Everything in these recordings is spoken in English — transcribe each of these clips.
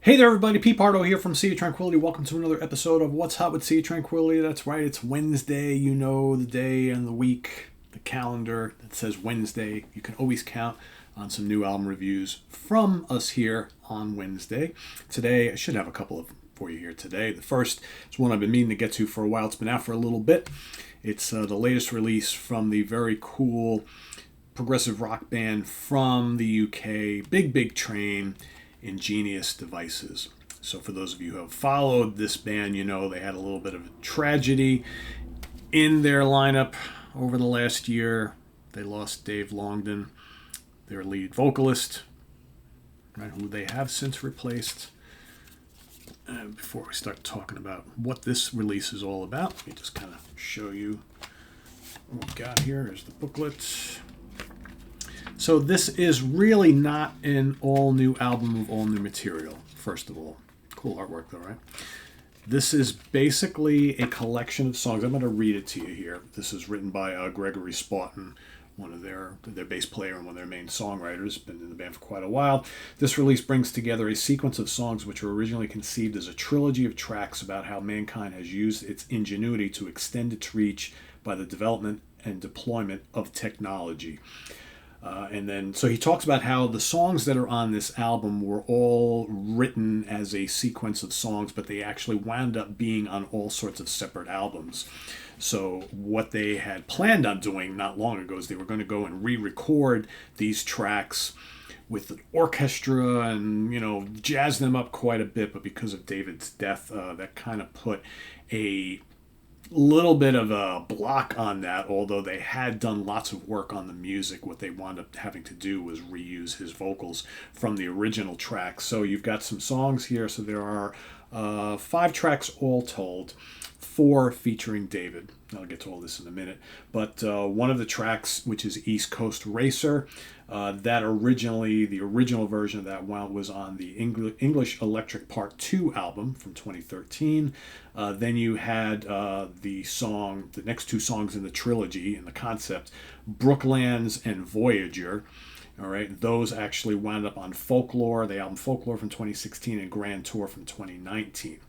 Hey there, everybody. Pete Pardo here from Sea of Tranquility. Welcome to another episode of What's Hot with Sea of Tranquility. That's right, it's Wednesday. You know the day and the week, the calendar that says Wednesday. You can always count on some new album reviews from us here on Wednesday. Today, I should have a couple of them for you here today. The first is one I've been meaning to get to for a while. It's been out for a little bit. It's the latest release from the very cool progressive rock band from the UK, Big Train Ingenious Devices. So for those of you who have followed this band, you know they had a little bit of a tragedy in their lineup over the last year. They lost Dave Longdon, their lead vocalist, right, who they have since replaced. Before we start talking about what this release is all about, let me just kind of show you what we got here. Here's the booklet. So this is really not an all-new album of all-new material, first of all. Cool artwork, though, right? This is basically a collection of songs. I'm going to read it to you here. This is written by Gregory Spawton, one of their bass player and one of their main songwriters. Been in the band for quite a while. This release brings together a sequence of songs which were originally conceived as a trilogy of tracks about how mankind has used its ingenuity to extend its reach by the development and deployment of technology. So he talks about how the songs that are on this album were all written as a sequence of songs, but they actually wound up being on all sorts of separate albums. So what they had planned on doing not long ago is they were going to go and re-record these tracks with an orchestra and, jazz them up quite a bit. But because of David's death, that kind of put a little bit of a block on that, although they had done lots of work on the music. What they wound up having to do was reuse his vocals from the original tracks. So you've got some songs here. So there are 5 tracks all told, 4 featuring David. I'll get to all this in a minute. But one of the tracks, which is East Coast Racer, the original version of that was on the English Electric Part 2 album from 2013. Then you had the next 2 songs in the trilogy, in the concept, Brooklands and Voyager. All right, those actually wound up on Folklore, the album Folklore from 2016, and Grand Tour from 2019.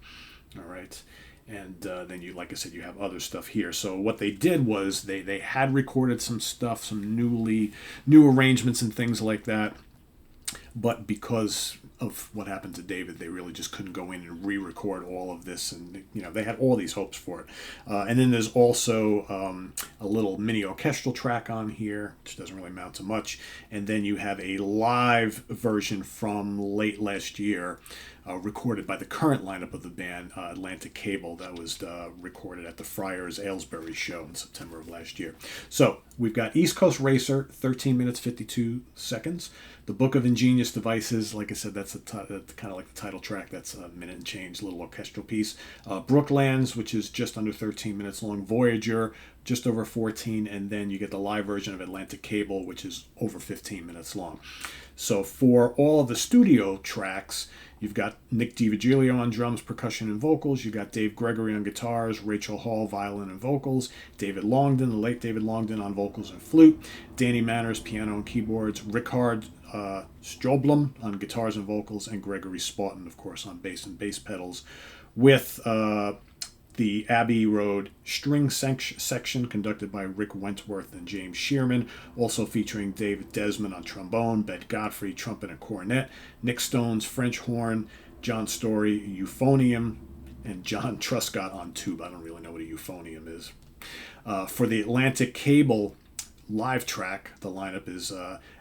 All right. And then like I said, you have other stuff here. So what they did was they had recorded some stuff, some new arrangements and things like that. But because of what happened to David, they really just couldn't go in and re-record all of this. And, they had all these hopes for it. And then there's also a little mini orchestral track on here, which doesn't really amount to much. And then you have a live version from late last year, recorded by the current lineup of the band, Atlantic Cable, that was recorded at the Friars Aylesbury show in September of last year. So we've got East Coast Racer, 13 minutes, 52 seconds. The Book of Ingenious Devices, like I said, that's kind of like the title track. That's a minute and change, little orchestral piece. Brooklands, which is just under 13 minutes long. Voyager, just over 14. And then you get the live version of Atlantic Cable, which is over 15 minutes long. So for all of the studio tracks, you've got Nick DiVigilio on drums, percussion, and vocals. You've got Dave Gregory on guitars, Rachel Hall, violin and vocals, David Longdon, the late David Longdon, on vocals and flute, Danny Manners, piano and keyboards, Rickard Stroblum on guitars and vocals, and Gregory Spawton, of course, on bass and bass pedals, with the Abbey Road string section conducted by Rick Wentworth and James Shearman, also featuring David Desmond on trombone, Ben Godfrey, trumpet and cornet, Nick Stones, French horn, John Story, euphonium, and John Truscott on tube. I don't really know what a euphonium is. For the Atlantic Cable live track, the lineup is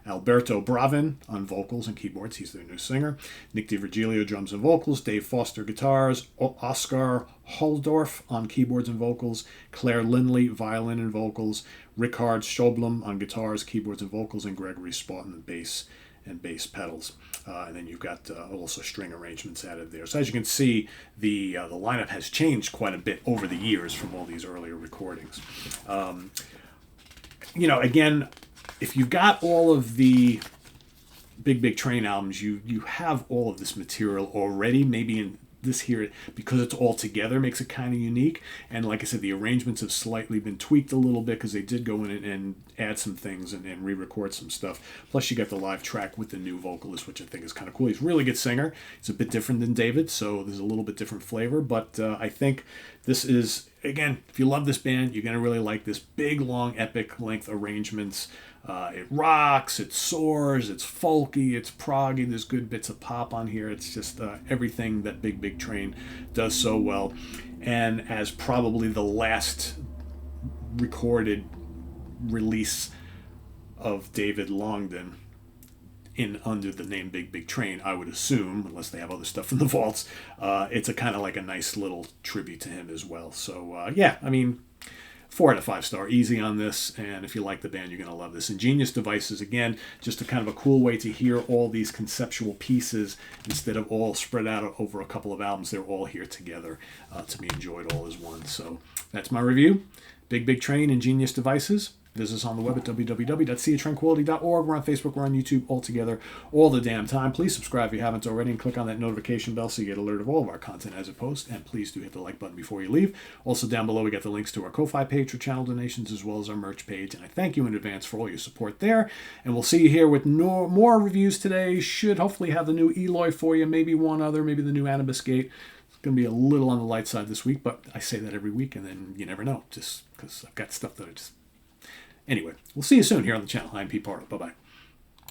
Alberto Bravin on vocals and keyboards. He's their new singer. Nick DiVirgilio, drums and vocals. Dave Foster, guitars. Oscar Holdorf on keyboards and vocals. Claire Lindley, violin and vocals. Rickard Schoblum on guitars, keyboards and vocals. And Gregory Spawton on bass and bass pedals. And then you've got also string arrangements added there. So as you can see, the lineup has changed quite a bit over the years from all these earlier recordings. Again, if you've got all of the Big Train albums, you have all of this material already, maybe in this here, because it's all together, makes it kind of unique. And like I said, the arrangements have slightly been tweaked a little bit because they did go in and add some things and re-record some stuff. Plus you got the live track with the new vocalist, which I think is kind of cool. He's a really good singer. He's a bit different than David, so there's a little bit different flavor. But I think this is, again, if you love this band, you're going to really like this big, long, epic length arrangements. It rocks, it soars, it's folky, it's proggy, there's good bits of pop on here. It's just everything that Big Train does so well. And as probably the last recorded release of David Longdon in under the name Big Train, I would assume, unless they have other stuff in the vaults, it's a kind of like a nice little tribute to him as well. So yeah, I mean, 4 out of 5 star, easy on this, and if you like the band, you're going to love this. Ingenious Devices, again, just a kind of a cool way to hear all these conceptual pieces instead of all spread out over a couple of albums. They're all here together to be enjoyed all as one. So that's my review. Big Train Ingenious Devices. Visit us on the web at www.seatranquility.org. We're on Facebook, we're on YouTube, all together, all the damn time. Please subscribe if you haven't already and click on that notification bell so you get alert of all of our content as it posts. And please do hit the like button before you leave. Also down below we got the links to our Ko-Fi page for channel donations as well as our merch page. And I thank you in advance for all your support there. And we'll see you here with more reviews today. Should hopefully have the new Eloy for you, maybe one other, maybe the new Anubis Gate. It's going to be a little on the light side this week, but I say that every week and then you never know just because I've got stuff that I just... Anyway, we'll see you soon here on the channel. I'm Pete Pardo. Bye-bye.